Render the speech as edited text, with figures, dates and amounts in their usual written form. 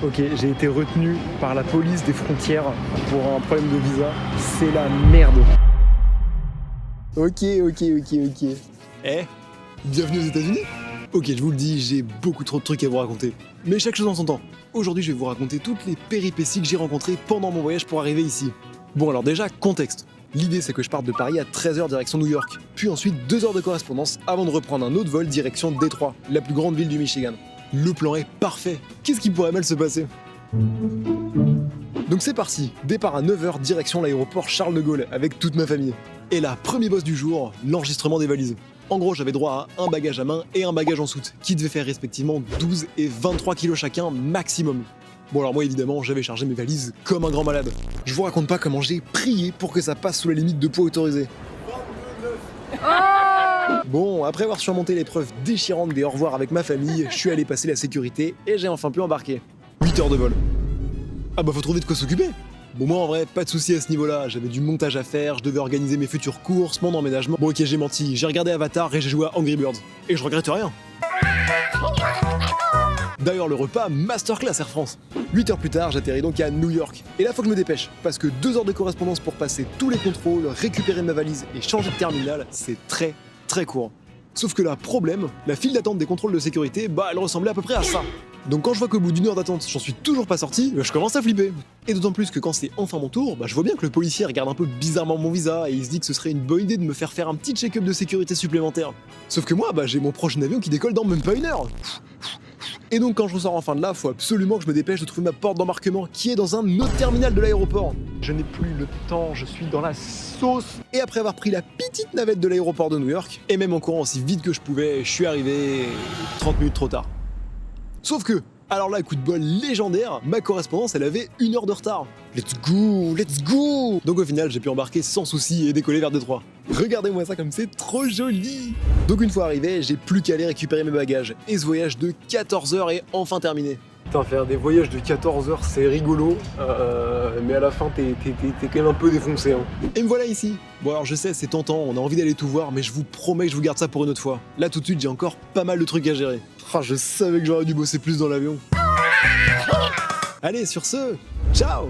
Ok, j'ai été retenu par la police des frontières pour un problème de visa. C'est la merde. Ok. Eh, bienvenue aux États-Unis. Ok, je vous le dis, j'ai beaucoup trop de trucs à vous raconter. Mais chaque chose en son temps. Aujourd'hui, je vais vous raconter toutes les péripéties que j'ai rencontrées pendant mon voyage pour arriver ici. Bon, alors déjà, contexte. L'idée, c'est que je parte de Paris à 13h direction New York, puis ensuite 2 heures de correspondance avant de reprendre un autre vol direction Détroit, la plus grande ville du Michigan. Le plan est parfait. Qu'est-ce qui pourrait mal se passer? Donc c'est parti, départ à 9h direction l'aéroport Charles de Gaulle avec toute ma famille. Et là, premier boss du jour, l'enregistrement des valises. En gros, j'avais droit à un bagage à main et un bagage en soute, qui devait faire respectivement 12 et 23 kilos chacun maximum. Bon alors moi évidemment, j'avais chargé mes valises comme un grand malade. Je vous raconte pas comment j'ai prié pour que ça passe sous la limite de poids autorisée. Bon, après avoir surmonté l'épreuve déchirante des au revoir avec ma famille, je suis allé passer la sécurité et j'ai enfin pu embarquer. 8 heures de vol. Ah bah faut trouver de quoi s'occuper. Bon moi en vrai, pas de soucis à ce niveau-là, j'avais du montage à faire, je devais organiser mes futures courses, mon emménagement. Bon ok j'ai menti, j'ai regardé Avatar et j'ai joué à Angry Birds. Et je regrette rien. D'ailleurs le repas, masterclass Air France. 8 heures plus tard, j'atterris donc à New York. Et là faut que je me dépêche, parce que 2 heures de correspondance pour passer tous les contrôles, récupérer ma valise et changer de terminal, c'est très court. Sauf que là, problème, la file d'attente des contrôles de sécurité, bah elle ressemblait à peu près à ça. Donc quand je vois qu'au bout d'une heure d'attente, j'en suis toujours pas sorti, je commence à flipper. Et d'autant plus que quand c'est enfin mon tour, bah je vois bien que le policier regarde un peu bizarrement mon visa et il se dit que ce serait une bonne idée de me faire un petit check-up de sécurité supplémentaire. Sauf que moi, bah j'ai mon prochain avion qui décolle dans même pas une heure. Et donc quand je ressors enfin de là, faut absolument que je me dépêche de trouver ma porte d'embarquement qui est dans un autre terminal de l'aéroport. Je n'ai plus le temps, je suis dans la sauce. Et après avoir pris la petite navette de l'aéroport de New York, et même en courant aussi vite que je pouvais, je suis arrivé 30 minutes trop tard. Sauf que, alors là, coup de bol légendaire, ma correspondance elle avait 1 heure de retard. Let's go. Donc au final, j'ai pu embarquer sans souci et décoller vers Détroit. Regardez-moi ça comme c'est trop joli. Donc une fois arrivé, j'ai plus qu'à aller récupérer mes bagages. Et ce voyage de 14 heures est enfin terminé. Putain, faire des voyages de 14 heures, c'est rigolo, mais à la fin, t'es quand même un peu défoncé. Hein. Et me voilà ici. Bon alors je sais, c'est tentant, on a envie d'aller tout voir, mais je vous promets que je vous garde ça pour une autre fois. Là tout de suite, j'ai encore pas mal de trucs à gérer. Ah, je savais que j'aurais dû bosser plus dans l'avion. Allez, sur ce, ciao!